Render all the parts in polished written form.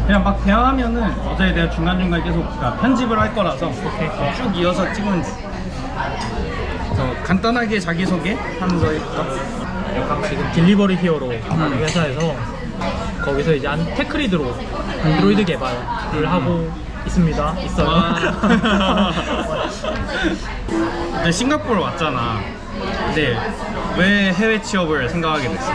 그냥 막 대화하면은 어차피 내가 중간중간 계속 그러니까 편집을 할 거라서 쭉 이어서 찍으면 돼. 그래서 간단하게 자기소개 하면서 해볼까? 지금 딜리버리 히어로 하는 회사에서 거기서 이제 한 테크리드로 안드로이드 개발을 하고 있습니다. 있어요. 근데 싱가포르 왔잖아. 근데 왜 해외 취업을 생각하게 됐어?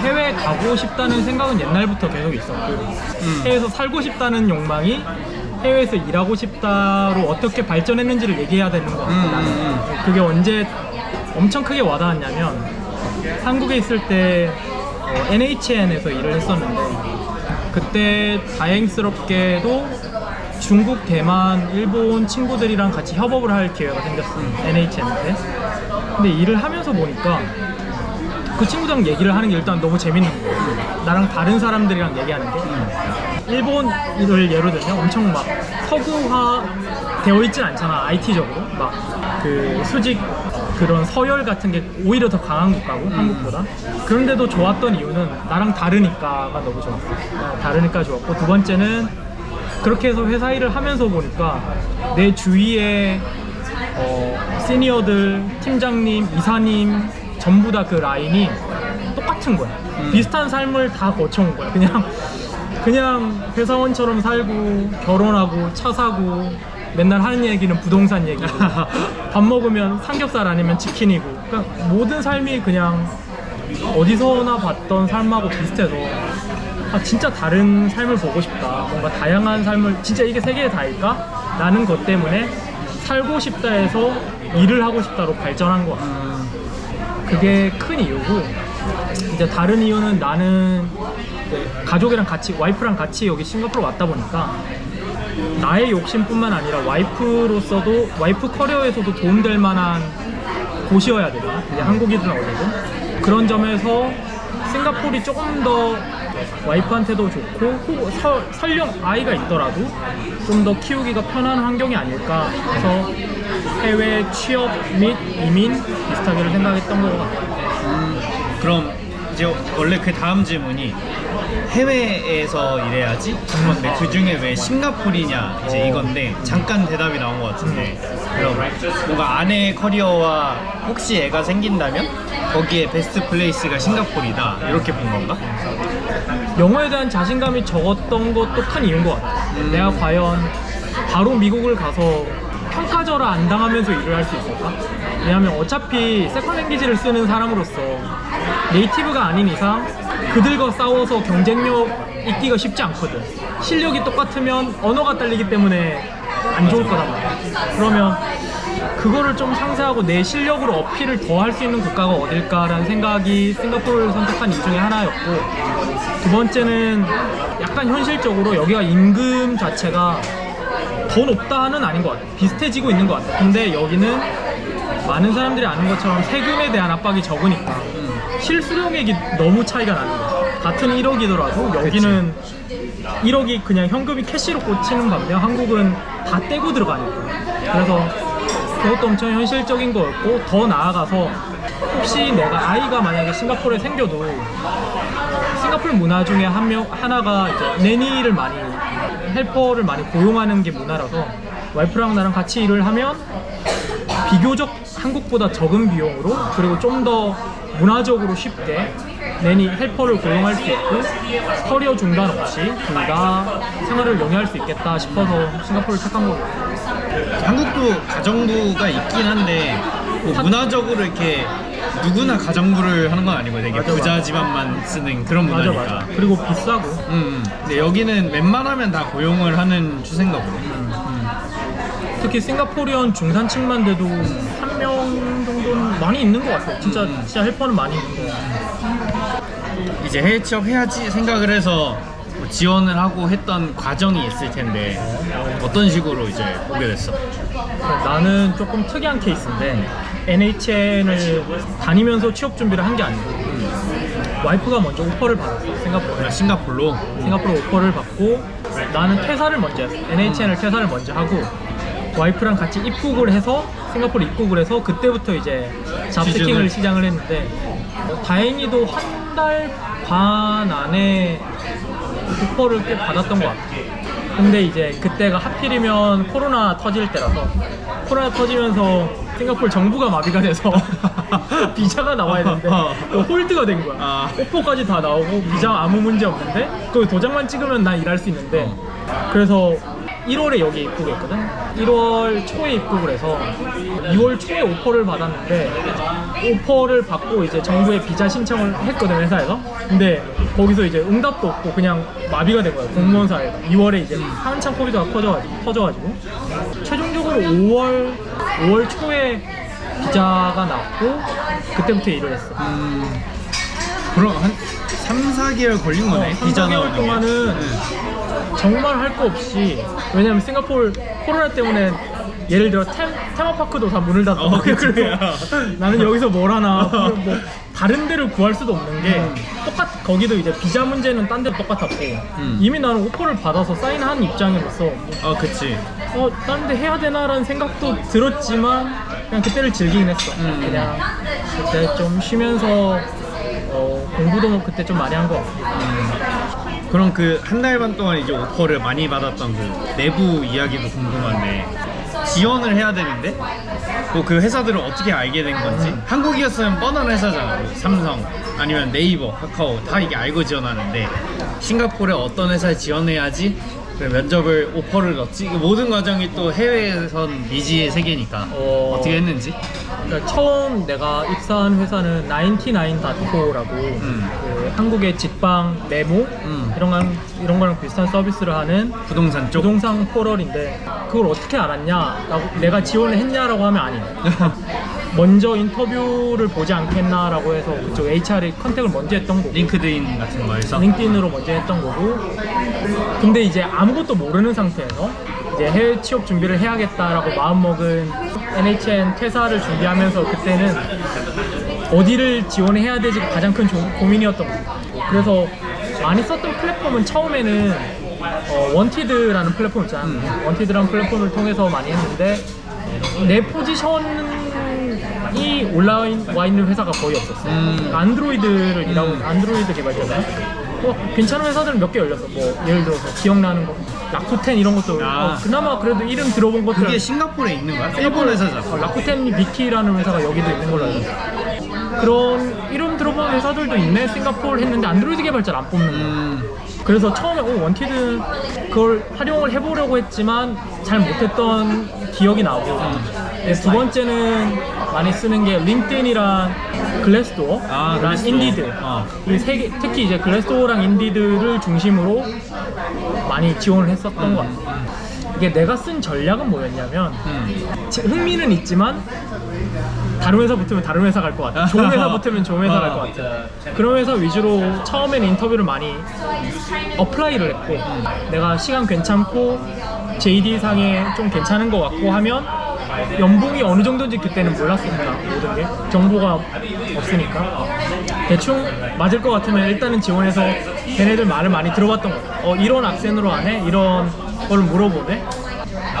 해외 가고 싶다는 생각은 옛날부터 계속 있었고 해외에서 살고 싶다는 욕망이 해외에서 일하고 싶다로 어떻게 발전했는지를 얘기해야 되는 것 같아요. 나는. 그게 언제 엄청 크게 와닿았냐면 한국에 있을 때 NHN에서 일을 했었는데 그때 다행스럽게도 중국, 대만, 일본 친구들이랑 같이 협업을 할 기회가 생겼어요. NHN한테. 근데 일을 하면서 보니까 그 친구들이랑 얘기를 하는 게 일단 너무 재밌는 거예요. 나랑 다른 사람들이랑 얘기하는 게. 일본을 예로 들면 엄청 막 서구화 되어 있진 않잖아. IT적으로 막 그 수직 그런 서열 같은 게 오히려 더 강한 국가고 한국보다. 그런데도 좋았던 이유는 나랑 다르니까가 너무 좋았어. 다르니까 좋았고, 두 번째는 그렇게 해서 회사 일을 하면서 보니까 내 주위에 시니어들, 팀장님, 이사님 전부 다 그 라인이 똑같은 거야. 비슷한 삶을 다 거쳐온 거야. 그냥 회사원처럼 살고 결혼하고 차 사고 맨날 하는 얘기는 부동산 얘기고 밥 먹으면 삼겹살 아니면 치킨이고, 그러니까 모든 삶이 그냥 어디서나 봤던 삶하고 비슷해서 아, 진짜 다른 삶을 보고 싶다. 뭔가 다양한 삶을, 진짜 이게 세계에 다일까? 라는 것 때문에 살고 싶다 해서 일을 하고 싶다로 발전한 것 같아요. 그게 큰 이유고, 이제 다른 이유는 나는 가족이랑 같이, 와이프랑 같이 여기 싱가포르 왔다 보니까 나의 욕심뿐만 아니라 와이프로서도, 와이프 커리어에서도 도움될 만한 곳이어야 되나? 이제 한국이든 어디든. 그런 점에서 싱가포르이 조금 더 와이프한테도 좋고, 설령 아이가 있더라도 좀 더 키우기가 편한 환경이 아닐까 해서 해외 취업 및 이민 비슷하게를 생각했던 것 같아요. 그럼 이제 원래 그 다음 질문이 해외에서 일해야지? 그런데 그 중에 왜 싱가포르냐 이제 이건데 잠깐 대답이 나온 것 같은데, 그럼 뭔가 아내의 커리어와 혹시 애가 생긴다면 거기에 베스트 플레이스가 싱가포르이다 이렇게 본 건가? 영어에 대한 자신감이 적었던 것도 큰 이유인 것 같아요. 내가 과연 바로 미국을 가서 평가절하 안 당하면서 일을 할 수 있을까? 왜냐하면 어차피 세컨 랭귀지를 쓰는 사람으로서 네이티브가 아닌 이상 그들과 싸워서 경쟁력 있기가 쉽지 않거든. 실력이 똑같으면 언어가 딸리기 때문에 안 좋을 거란 말이야. 그러면 그거를 좀 상세하고 내 실력으로 어필을 더 할 수 있는 국가가 어딜까라는 생각이 싱가포르를 선택한 이유 중에 하나였고, 두 번째는 약간 현실적으로 여기가 임금 자체가 더 높다는 아닌 것 같아. 비슷해지고 있는 것 같아. 근데 여기는 많은 사람들이 아는 것처럼 세금에 대한 압박이 적으니까 실수령액이 너무 차이가 나는 거야. 같은 1억이더라도 여기는 1억이 그냥 현금이 캐시로 꽂히는 반면 한국은 다 떼고 들어가니까. 그래서 그것도 엄청 현실적인 거였고, 더 나아가서 혹시 내가 아이가 만약에 싱가포르에 생겨도 싱가포르 문화 중에 하나가 이제 내니를 많이, 헬퍼를 많이 고용하는 게 문화라서 와이프랑 나랑 같이 일을 하면 비교적 한국보다 적은 비용으로, 그리고 좀 더 문화적으로 쉽게 내니 헬퍼를 고용할 수 있고 커리어 중단 없이 둘 다 생활을 영위할 수 있겠다 싶어서 싱가포르를 택한 거고. 한국도 가정부가 있긴 한데 뭐 문화적으로 이렇게 누구나 가정부를 하는 건 아니고 되게 맞아, 부자 맞아. 집안만 쓰는 그런 문화니까. 맞아. 그리고 비싸고. 근데 여기는 웬만하면 다 고용을 하는 추세인가 보네. 특히 싱가포르현 중산층만 돼도 한 명 정도는 많이 있는 것 같아요. 진짜 헬퍼는 많이 있는 것 같아요. 이제 해외 취업 해야지 생각을 해서 뭐 지원을 하고 했던 과정이 있을 텐데 어떤 식으로 이제 오게 됐어? 나는 조금 특이한 케이스인데 NHN을 다니면서 취업 준비를 한 게 아니고 와이프가 먼저 오퍼를 받았어. 싱가포르로 오퍼를 받고 나는 퇴사를 먼저 했어. NHN을 퇴사를 먼저 하고 와이프랑 같이 입국을 해서 싱가포르 입국을 해서 그때부터 이제 잡스팅을 시작을 했는데 다행히도 한 달 반 안에 오퍼를 꽤 받았던 것 같아. 근데 이제 그때가 하필이면 코로나 터질 때라서 코로나 터지면서 싱가포르 정부가 마비가 돼서 비자가 나와야 되는데 홀드가 된 거야. 오퍼까지 다 나오고 비자 아무 문제 없는데 그 도장만 찍으면 난 일할 수 있는데 그래서 1월에 여기 입국을 했거든. 1월 초에 입국을 해서 2월 초에 오퍼를 받았는데 오퍼를 받고 이제 정부에 비자 신청을 했거든, 회사에서. 근데 거기서 이제 응답도 없고 그냥 마비가 된 거야, 공무원 사회가. 2월에 이제 한참 코비드가 터져가지고 최종적으로 5월 초에 비자가 났고 그때부터 일을 했어. 그럼 한 3, 4개월 걸린 거네. 비자 3-4개월 나오는 게. 동안은 정말 할 거 없이, 왜냐면 싱가포르 코로나 때문에 예를 들어 테마파크도 다 문을 닫고 그치. 그래서 나는 여기서 뭘 하나, 뭐 다른 데를 구할 수도 없는 게 거기도 이제 비자 문제는 딴 데도 똑같았고 이미 나는 오퍼를 받아서 사인한 입장으로서 그치. 다른 데 해야 되나라는 생각도 들었지만 그냥 그때를 즐기긴 했어. 그냥 그때 좀 쉬면서 공부도 그때 좀 많이 한 것 같고. 그럼 그 한 달 반 동안 이제 오퍼를 많이 받았던 그 내부 이야기도 궁금한데, 지원을 해야 되는데 그 회사들을 어떻게 알게 된 건지. 한국이었으면 뻔한 회사잖아. 뭐 삼성 아니면 네이버, 카카오 다 이게 알고 지원하는데, 싱가포르에 어떤 회사에 지원해야지 그래, 면접을 오퍼를 넣지. 이 모든 과정이 또 해외에선 미지의 세계니까 어떻게 했는지. 그러니까 처음 내가 입사한 회사는 99.co라고 그 한국의 직방, 메모 이런 거랑 비슷한 서비스를 하는 부동산 쪽. 부동산 포럴인데, 그걸 어떻게 알았냐라고 내가 지원을 했냐라고 하면 아니에요. 먼저 인터뷰를 보지 않겠나라고 해서 그쪽 HR이 컨택을 먼저 했던 거고, 링크드인 같은 거에서. 링크드인으로 먼저 했던 거고. 근데 이제 아무것도 모르는 상태에서 이제 해외 취업 준비를 해야겠다라고 마음먹은 NHN 퇴사를 준비하면서 그때는 어디를 지원해야 될지 가장 큰 고민이었던 거예요. 그래서 많이 썼던 플랫폼은 처음에는 원티드라는 플랫폼 있잖아. 원티드라는 플랫폼을 통해서 많이 했는데 내 포지션이 올라와 있는 회사가 거의 없었어. 그러니까 안드로이드를 일하고 있는 안드로이드 개발자잖아. 괜찮은 회사들은 몇 개 열렸어. 뭐 예를 들어서 기억나는 거 라쿠텐 이런 것도 그나마 그래도 이름 들어본 것들. 그게 싱가포르에 있는 거야? 일본 회사잖아. 라쿠텐 비키라는 회사가 여기도 있는 걸로 알고 있어. 그런 이름 들어본 회사들도 있네 싱가포르 했는데 안드로이드 개발자를 안 뽑는 거야. 그래서 처음에 원티드 그걸 활용을 해보려고 했지만 잘 못했던 기억이 나고, 두 번째는 많이 쓰는 게 링크드인이랑 글래스도어랑 글래스도어. 인디드. 이 세 개, 특히 이제 글래스도어랑 인디드를 중심으로 많이 지원을 했었던 것 같아요. 이게 내가 쓴 전략은 뭐였냐면, 흥미는 있지만 다른 회사 붙으면 다른 회사 갈 것 같아. 좋은 회사 붙으면 좋은 회사 갈 것 같아. 그런 회사 위주로 처음에는 인터뷰를 많이 어플라이를 했고, 내가 시간 괜찮고 JD 상에 좀 괜찮은 것 같고 하면 연봉이 어느 정도인지 그때는 몰랐으니까, 모든 게 정보가 없으니까 대충 맞을 것 같으면 일단은 지원해서 걔네들 말을 많이 들어봤던 것 같아. 이런 악센으로 하네? 이런 걸 물어보네?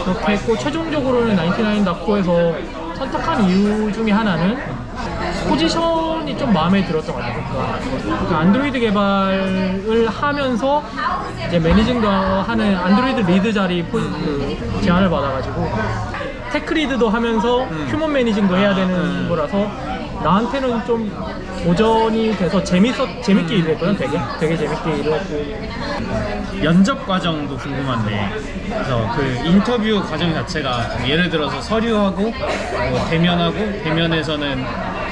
그렇게 했고, 최종적으로는 99.co에서 선택한 이유 중에 하나는 포지션이 좀 마음에 들었던 것 같아요. 그러니까 안드로이드 개발을 하면서 이제 매니징도 하는 안드로이드 리드 자리 제안을 받아가지고 테크 리드도 하면서 휴먼 매니징도 해야 되는 거라서 나한테는 좀 도전이 돼서 재밌게 일했거든. 되게 재밌게 일했고. 면접 과정도 궁금한데, 그래서 그 인터뷰 과정 자체가 예를 들어서 서류하고 뭐 대면에서는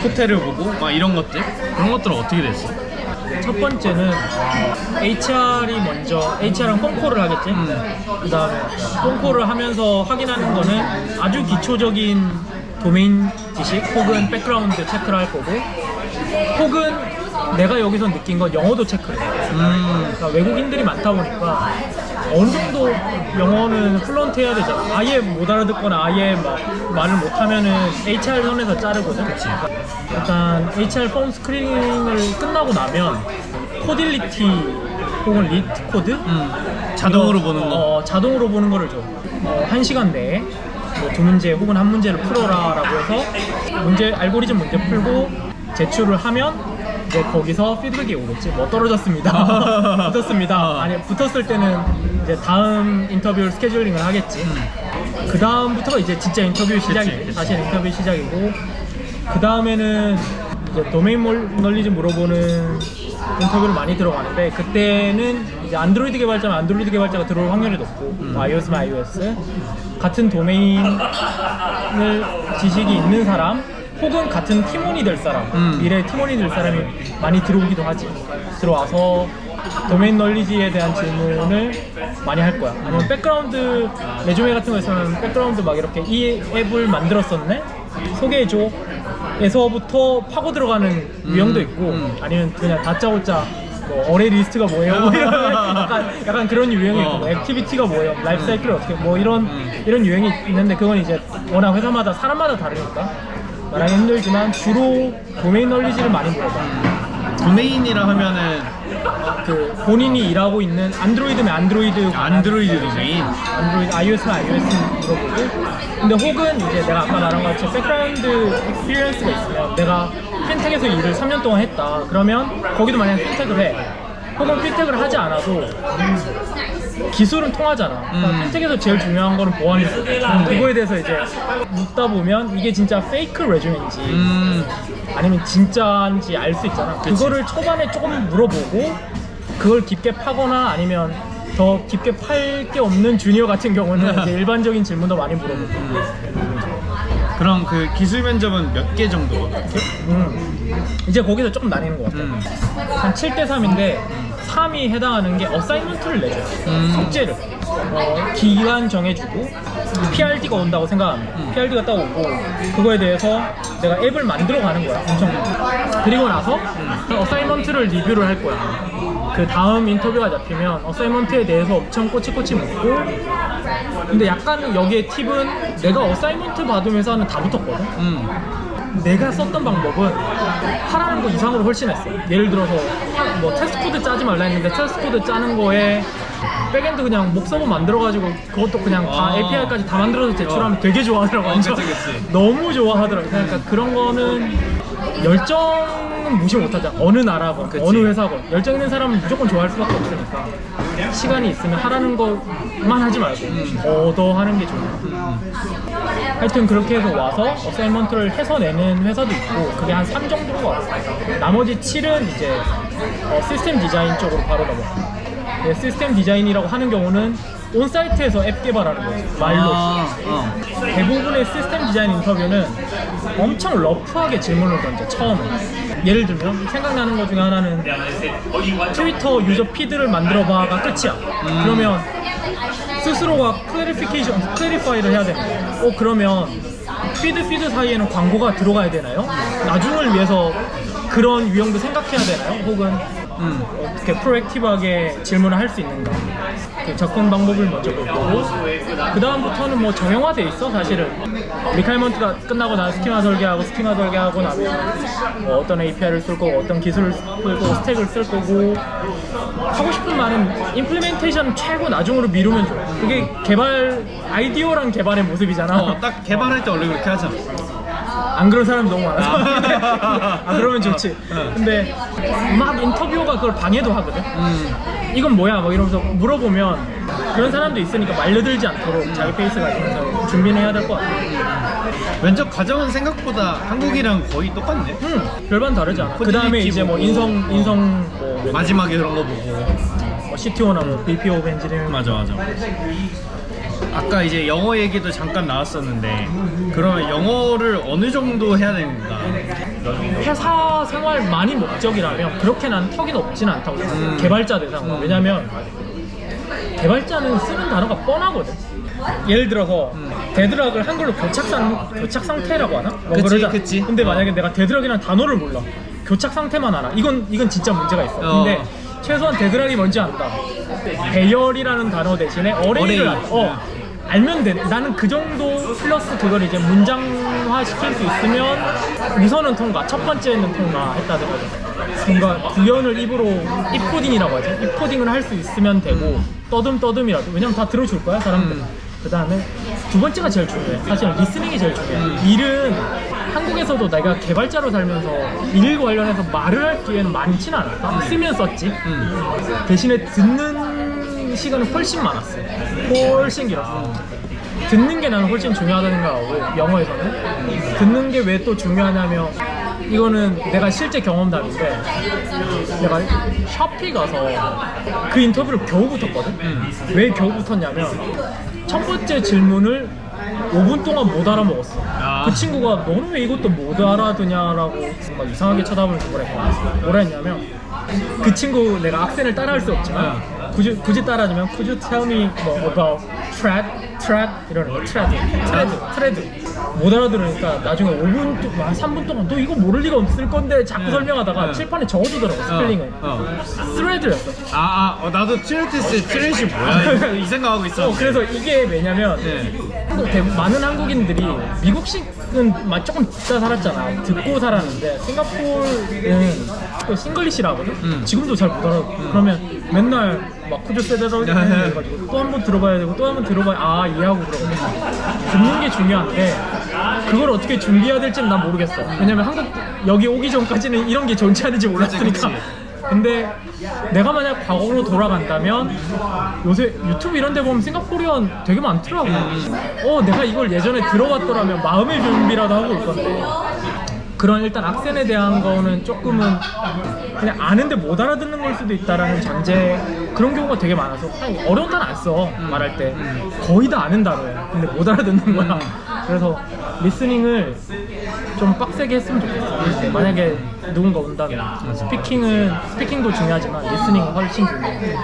호텔을 보고 막 이런 것들, 그런 것들은 어떻게 됐어? 첫 번째는 HR랑 폰콜을 하겠지. 그 다음에 폰콜을 하면서 확인하는 거는 아주 기초적인 도메인 지식 혹은 백그라운드 체크를 할 거고, 혹은 내가 여기서 느낀 건 영어도 체크를 해. 그러니까 외국인들이 많다 보니까 어느 정도 영어는 플루언트 해야 되잖아. 아예 못 알아듣거나 아예 막 말을 못하면은 HR 선에서 자르거든. 그치. 일단 HR 폼 스크린을 끝나고 나면 코딜리티 혹은 리트 코드? 자동으로 보는 거? 자동으로 보는 거를 줘. 1시간 내에 뭐 2문제 혹은 1문제를 풀어라 라고 해서 알고리즘 문제 풀고 제출을 하면 이제 거기서 피드백이 오겠지. 뭐 떨어졌습니다. 붙었습니다. 아니 붙었을 때는 이제 다음 인터뷰를 스케줄링을 하겠지. 그 다음부터가 이제 진짜 인터뷰 시작이지. 그치. 사실 인터뷰 시작이고 그 다음에는 이제 도메인 널리지 물어보는 인터뷰를 많이 들어가는데 그때는 이제 안드로이드 개발자면 안드로이드 개발자가 들어올 확률이 높고 iOS면 iOS 같은 도메인을 지식이 있는 사람 혹은 같은 팀원이 될 사람 미래 팀원이 될 사람이 많이 들어오기도 하지. 들어와서 도메인 널리지에 대한 질문을 많이 할 거야. 아니면 백그라운드 레주메 같은 거 있으면 백그라운드 막 이렇게 이 앱을 만들었었네? 소개해줘 에서부터 파고 들어가는 유형도 있고 아니면 그냥 다짜고짜 뭐 어뢰 리스트가 뭐예요? 뭐 이런 약간 그런 유형이 있고 액티비티가 뭐예요? 라이프 사이클이 어떻게 뭐 이런 유형이 있는데 그건 이제 워낙 회사마다 사람마다 다르니까 말하기 힘들지만 주로 도메인 널리지를 많이 물어봐. 도메인이라 하면은 그 본인이 일하고 있는 안드로이드면 안드로이드 도메인. 안드로이드 iOS면 iOS 물어보고 근데 혹은 이제 내가 아까 말한 것 같이 백그라운드 익스피리언스가 있으면 내가 핀텍에서 일을 3년 동안 했다 그러면 거기도 만약에 핀텍을 해 혹은 핀텍을 하지 않아도 기술은 통하잖아. 그러니까 핀텍에서 제일 중요한 거는 보안이지. 그거에 대해서 이제 묻다 보면 이게 진짜 페이크 레주메인지 아니면 진짜인지 알 수 있잖아. 그거를 초반에 조금 물어보고 그걸 깊게 파거나 아니면 더 깊게 팔 게 없는 주니어 같은 경우는 이제 일반적인 질문도 많이 물어보고. 그럼 그 기술 면접은 몇 개 정도? 이제 거기서 조금 나뉘는 것 같아. 한 7대 3인데 3이 해당하는 게 어사이먼트를 내줘요. 숙제를 기간 정해주고 PRD가 온다고 생각하면 PRD가 딱 오고 그거에 대해서 내가 앱을 만들어 가는 거야. 엄청. 그리고 나서 어사이먼트를 리뷰를 할 거야. 그 다음 인터뷰가 잡히면 어사이먼트에 대해서 엄청 꼬치꼬치 묻고 근데 약간 여기에 팁은 내가 어사이먼트 받은 회사는 다 붙었거든. 내가 썼던 방법은 하라는 거 이상으로 훨씬 했어. 예를 들어서 뭐 테스트 코드 짜지 말라 했는데 테스트 코드 짜는 거에 백엔드 그냥 목서버 만들어가지고 그것도 그냥 다 API까지 다 만들어서 제출하면 되게 좋아하더라고. 그치. 너무 좋아하더라고. 그러니까 그런 거는 열정은 무시 못하자. 어느 나라건 어느 회사건 열정 있는 사람은 무조건 좋아할 수밖에 없으니까 시간이 있으면 하라는 것만 하지 말고 더 하는 게 좋아요. 하여튼 그렇게 해서 와서 어사이먼트를 해서 내는 회사도 있고 그게 한 3 정도가 왔어요. 나머지 7은 이제 시스템 디자인 쪽으로 바로 넘어가요. 시스템 디자인이라고 하는 경우는 온사이트에서 앱 개발하는 거예요. 말로. 대부분의 시스템 디자인 인터뷰는 엄청 러프하게 질문을 던져. 처음에 예를 들면 생각나는 것 중에 하나는 트위터 유저 피드를 만들어봐가 끝이야. 그러면 스스로가 클래리파이를 해야 되는 거예요. 그러면 피드 사이에는 광고가 들어가야 되나요? 나중을 위해서 그런 유형도 생각해야 되나요? 혹은 어떻게 프로액티브하게 질문을 할 수 있는가? 그 접근 방법을 먼저 볼 거고 그 다음부터는 뭐 정형화돼 있어 사실은. 리콰이먼트가 끝나고 난 스키마 설계하고 나면 뭐 어떤 API를 쓸 거고 어떤 기술을 쓸 거고 스택을 쓸 거고 하고 싶은 말은 임플리멘테이션 최고 나중으로 미루면 좋아. 그게 개발 아이디어랑 개발의 모습이잖아. 딱 개발할 때 원래 그렇게 하잖아. 안 그런 사람이 너무 많아서 그러면 좋지. 근데 막 인터뷰어가 그걸 방해도 하거든. 이건 뭐야? 막 이러면서 물어보면 그런 사람도 있으니까 말려들지 않도록 자기 페이스 가지면서 준비는 해야 될 것 같아. 면접 과정은 생각보다 한국이랑 거의 똑같네. 별반 다르지 않아. 그 다음에 이제 뭐 인성 뭐 마지막에 그런 거 보고 뭐 CTO나 뭐 VP 오브 엔지니어링. 맞아. 아까 이제 영어 얘기도 잠깐 나왔었는데 그러면 영어를 어느 정도 해야 되는가? 회사 생활만이 목적이라면 그렇게 난 턱이 높진 않다고 생각해. 개발자 대상으로. 왜냐면 개발자는 쓰는 단어가 뻔하거든. 예를 들어서 데드락을 한글로 교착 상태라고 하나? 뭐 그러잖아. 그치. 근데 만약에 내가 데드락이라는 단어를 몰라. 교착 상태만 알아. 이건 진짜 문제가 있어. 근데 최소한 데드락이 뭔지 안다. 배열이라는 단어 대신에 어레이를 알아. 알면 돼. 나는 그 정도 플러스 그걸 이제 문장화 시킬 수 있으면 우선은 통과, 첫 번째는 통과했다든가 뭔가 구현을 입으로 입코딩이라고 하죠. 입코딩을 할 수 있으면 되고 떠듬이라도. 왜냐면 다 들어줄 거야 사람들. 그 다음에 두 번째가 제일 중요해. 사실 리스닝이 제일 중요해. 일은 한국에서도 내가 개발자로 살면서 일 관련해서 말을 할 기회는 많지는 않았다. 쓰면 썼지. 대신에 듣는 시간은 훨씬 많았어. 훨씬 길었어. 듣는 게 나는 훨씬 중요하다 생각하고, 영어에서는 듣는 게 왜 또 중요하냐면, 이거는 내가 실제 경험담인데, 내가 셔피 가서 그 인터뷰를 겨우 붙었거든. 왜 겨우 붙었냐면 첫 번째 질문을 5분 동안 못 알아먹었어. 그 친구가 너는 왜 이것도 못 알아듣냐라고 막 이상하게 쳐다보면서 뭐라 했냐면, 그 친구 내가 악센을 따라할 수 없지만 굳이 따라하자면 Could you tell me 뭐 about thread 이러는 거. thread 못 알아들으니까 나중에 5분 동안 3분 동안 너 이거 모를 리가 없을 건데 자꾸 설명하다가 칠판에 적어두더라고. 스펠링을 thread였어. 나도 트레티스 트레시 뭐야? 이 생각하고 있었는데. 그래서 이게 왜냐면 많은 한국인들이 미국식은 조금 듣다 살았잖아. 듣고 살았는데 싱가포르는 또 싱글리시라거든. 지금도 잘 못 알아. 그러면 맨날 막 쿠드 세대로 해가지고 또 한 번 들어봐야 되고 또 한 번 들어봐야 이해하고 그러거든. 듣는 게 중요한데 그걸 어떻게 준비해야 될지는 난 모르겠어. 왜냐면 한국 여기 오기 전까지는 이런 게 존재하는지 몰랐으니까. 그치. 근데 내가 만약 과거로 돌아간다면 요새 유튜브 이런 데 보면 싱가포리언 되게 많더라고. 내가 이걸 예전에 들어봤더라면 마음의 준비라도 하고 올 건데. 그런 일단 악센에 대한 거는 조금은 그냥 아는데 못 알아듣는 걸 수도 있다라는 전제, 그런 경우가 되게 많아서 어려운 단어 안 써. 말할 때 거의 다 아는 단어야. 근데 못 알아듣는 거야. 그래서 리스닝을 좀 빡세게 했으면 좋겠어. 만약에 누군가 온다면 스피킹도 중요하지만 리스닝은 훨씬 중요해.